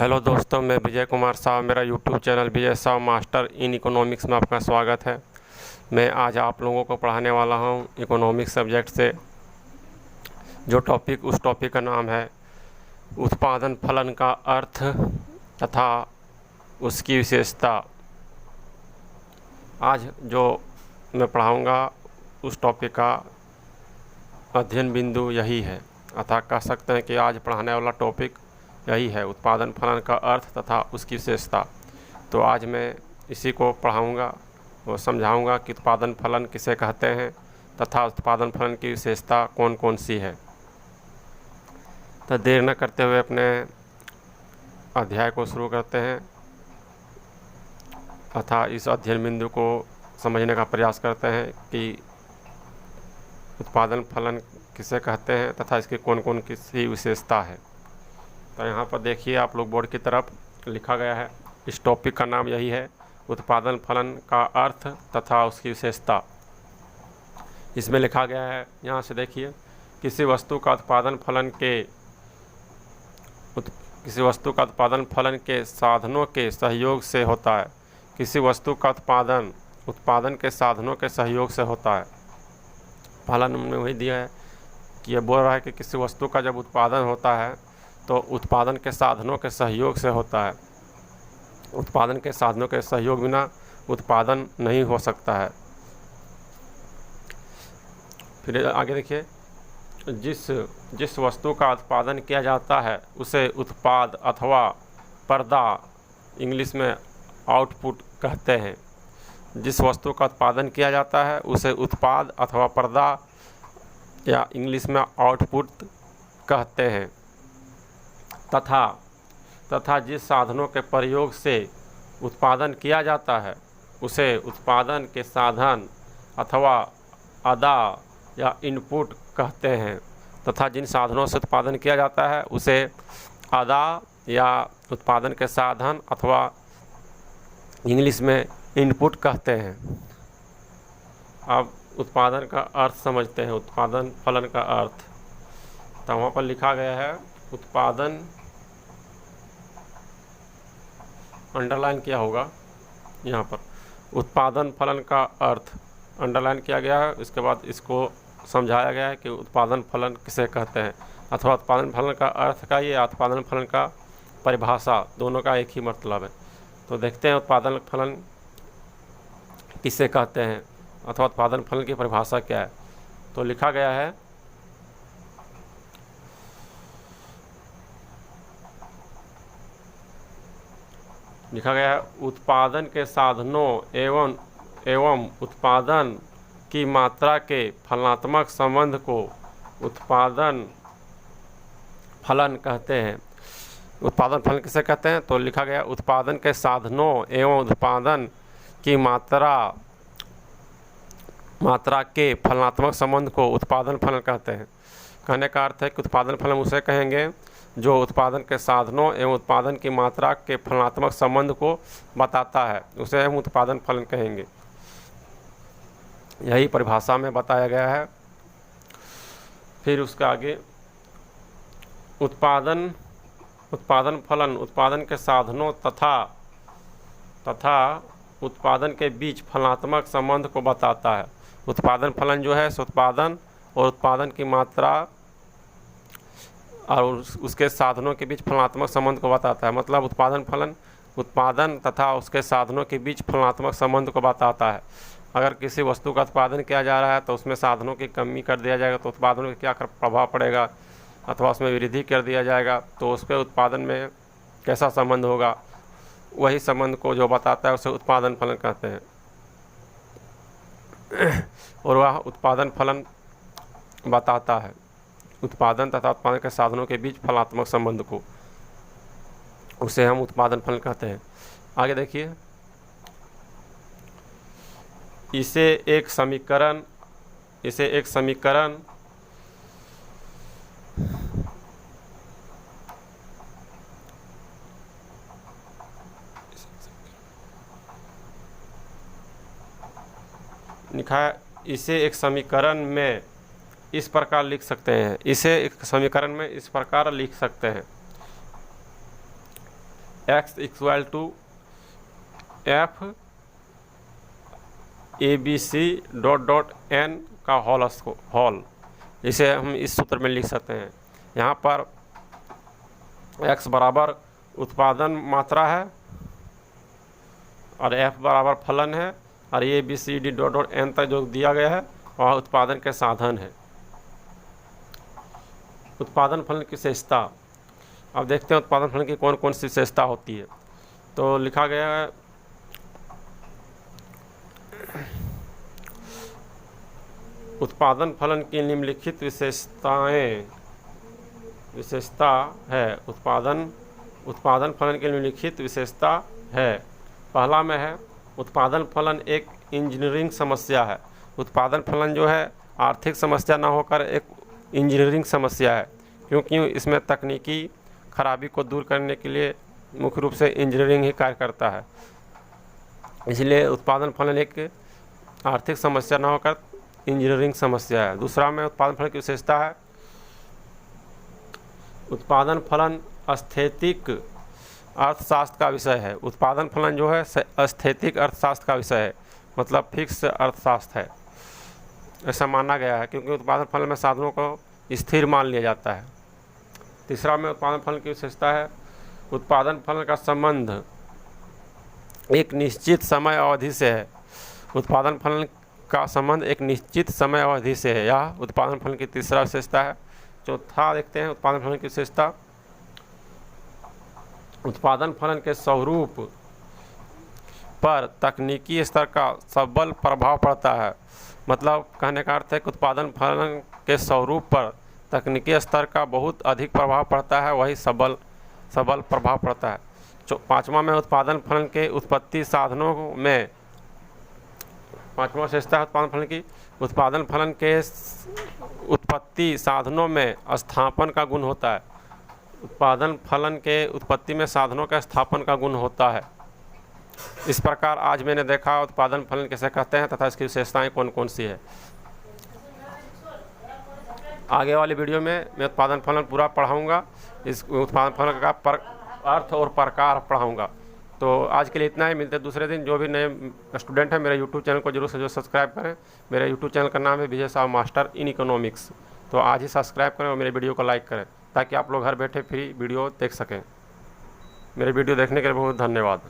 Hello दोस्तों, मैं विजय कुमार साहब, मेरा यूट्यूब चैनल विजय साहब मास्टर इन इकोनॉमिक्स में आपका स्वागत है। मैं आज आप लोगों को पढ़ाने वाला हूं इकोनॉमिक्स सब्जेक्ट से। उस टॉपिक का नाम है उत्पादन फलन का अर्थ तथा उसकी विशेषता। आज जो मैं पढ़ाऊंगा उस टॉपिक का अध्ययन बिंदु यही है, अतः कह सकते हैं कि आज पढ़ाने वाला टॉपिक यही है, उत्पादन फलन का अर्थ तथा उसकी विशेषता। तो आज मैं इसी को पढ़ाऊंगा और समझाऊंगा कि उत्पादन फलन किसे कहते हैं तथा उत्पादन फलन की विशेषता कौन कौन सी है। तो देर न करते हुए अपने अध्याय को शुरू करते हैं तथा इस अध्ययन बिंदु को समझने का प्रयास करते हैं कि उत्पादन फलन किसे कहते हैं तथा इसकी कौन कौन सी विशेषता है। तो यहाँ पर देखिए आप लोग बोर्ड की तरफ लिखा गया है, इस टॉपिक का नाम यही है, उत्पादन फलन का अर्थ तथा उसकी विशेषता। इसमें लिखा गया है, यहाँ से देखिए, किसी वस्तु का उत्पादन फलन के साधनों के सहयोग से होता है। किसी वस्तु का उत्पादन के साधनों के सहयोग से होता है। फलन में वही दिया है कि ये बोल रहा है कि किसी वस्तु का जब उत्पादन होता है तो उत्पादन के साधनों के सहयोग से होता है। उत्पादन के साधनों के सहयोग बिना उत्पादन नहीं हो सकता है। फिर आगे देखिए, जिस वस्तु का उत्पादन किया जाता है उसे उत्पाद अथवा पर्दा, इंग्लिश में आउटपुट कहते हैं। जिस वस्तु का उत्पादन किया जाता है उसे उत्पाद अथवा पर्दा या इंग्लिश में आउटपुट कहते हैं। तथा जिस साधनों के प्रयोग से उत्पादन किया जाता है उसे उत्पादन के साधन अथवा अदा या इनपुट कहते हैं। तथा जिन साधनों से उत्पादन किया जाता है उसे अदा या उत्पादन के साधन अथवा इंग्लिश में इनपुट कहते हैं। अब उत्पादन का अर्थ समझते हैं, उत्पादन फलन का अर्थ। तो वहाँ पर लिखा गया है उत्पादन, अंडरलाइन किया होगा यहाँ पर, उत्पादन फलन का अर्थ अंडरलाइन किया गया है। इसके बाद इसको समझाया गया है कि उत्पादन फलन किसे कहते हैं अथवा उत्पादन फलन का अर्थ का ये उत्पादन फलन का परिभाषा, दोनों का एक ही मतलब है। तो देखते हैं उत्पादन फलन किसे कहते हैं अथवा उत्पादन फलन की परिभाषा क्या है। तो लिखा गया है, उत्पादन के साधनों एवं उत्पादन की मात्रा के फलनात्मक संबंध को उत्पादन फलन कहते हैं। उत्पादन फलन किसे कहते हैं? तो लिखा गया, उत्पादन के साधनों एवं उत्पादन की मात्रा के फलनात्मक संबंध को उत्पादन फलन कहते हैं। कहने का अर्थ है कि उत्पादन फलन उसे कहेंगे जो उत्पादन के साधनों एवं उत्पादन की मात्रा के फलनात्मक संबंध को बताता है, उसे हम उत्पादन फलन कहेंगे। यही परिभाषा में बताया गया है। फिर उसके आगे उत्पादन फलन उत्पादन के साधनों तथा उत्पादन के बीच फलनात्मक संबंध को बताता है। उत्पादन फलन जो है उत्पादन और उत्पादन की मात्रा और उसके साधनों के बीच फलनात्मक संबंध को बताता है। मतलब उत्पादन फलन उत्पादन तथा उसके साधनों के बीच फलनात्मक संबंध को बताता है। अगर किसी वस्तु का उत्पादन किया जा रहा है तो उसमें साधनों की कमी कर दिया जाएगा तो उत्पादन में क्या प्रभाव पड़ेगा, अथवा उसमें वृद्धि कर दिया जाएगा तो उसके उत्पादन में कैसा संबंध होगा, वही संबंध को जो बताता है उसे उत्पादन फलन कहते हैं। और वह उत्पादन फलन बताता है उत्पादन तथा उत्पादन के साधनों के बीच फलनात्मक संबंध को, उसे हम उत्पादन फलन कहते हैं। आगे देखिए, इसे एक समीकरण लिखा है, इसे एक समीकरण में इस प्रकार लिख सकते हैं। x equal to f ABC dot dot n का होल, इसे हम इस सूत्र में लिख सकते हैं। यहाँ पर x बराबर उत्पादन मात्रा है और f बराबर फलन है और ये ABCD डॉट डॉट n तक जो दिया गया है वह उत्पादन के साधन है। उत्पादन फलन की विशेषता, अब देखते हैं उत्पादन फलन की कौन कौन सी विशेषता होती है। तो लिखा गया है उत्पादन फलन की निम्नलिखित विशेषता है। उत्पादन फलन की निम्नलिखित विशेषता है। पहला में है उत्पादन फलन एक इंजीनियरिंग समस्या है। उत्पादन फलन जो है आर्थिक समस्या ना होकर एक इंजीनियरिंग समस्या है, क्योंकि इसमें तकनीकी खराबी को दूर करने के लिए मुख्य रूप से इंजीनियरिंग ही कार्य करता है। इसलिए उत्पादन फलन एक आर्थिक समस्या ना होकर इंजीनियरिंग समस्या है। दूसरा में उत्पादन फलन की विशेषता है उत्पादन फलन स्थैतिक अर्थशास्त्र का विषय है। उत्पादन फलन जो है स्थैतिक अर्थशास्त्र का विषय है, मतलब फिक्स अर्थशास्त्र है, ऐसा माना गया है, क्योंकि उत्पादन फलन में साधनों को स्थिर मान लिया जाता है। तीसरा में उत्पादन फलन की विशेषता है उत्पादन फलन का संबंध एक निश्चित समय अवधि से है। उत्पादन फलन का संबंध एक निश्चित समय अवधि से है, यह उत्पादन फलन की तीसरा विशेषता है। चौथा देखते हैं उत्पादन फलन की विशेषता उत्पादन फलन के स्वरूप पर तकनीकी स्तर का सबल प्रभाव पड़ता है। मतलब कहने का अर्थ है कि उत्पादन फलन के स्वरूप पर तकनीकी स्तर का बहुत अधिक प्रभाव पड़ता है, वही सबल प्रभाव पड़ता है। पाँचवा में उत्पादन फलन के उत्पत्ति साधनों में, पाँचवा विशेषता है उत्पादन फलन की उत्पादन फलन के उत्पत्ति साधनों में स्थापन का गुण होता है। उत्पादन फलन के उत्पत्ति में साधनों का स्थापन का गुण होता है। इस प्रकार आज मैंने देखा उत्पादन फलन कैसे कहते हैं तथा इसकी विशेषताएं कौन कौन सी है। आगे वाली वीडियो में मैं उत्पादन फलन पूरा पढ़ाऊंगा, इस उत्पादन फलन का अर्थ और प्रकार पढ़ाऊंगा। तो आज के लिए इतना ही, मिलते हैं दूसरे दिन। जो भी नए स्टूडेंट हैं मेरे यूट्यूब चैनल को जरूर से जरूर सब्सक्राइब करें। मेरे यूट्यूब चैनल का नाम है विजय साहू मास्टर इन इकोनॉमिक्स। तो आज ही सब्सक्राइब करें और मेरे वीडियो को लाइक करें, ताकि आप लोग घर बैठे फ्री वीडियो देख सकें। मेरे वीडियो देखने के लिए बहुत धन्यवाद।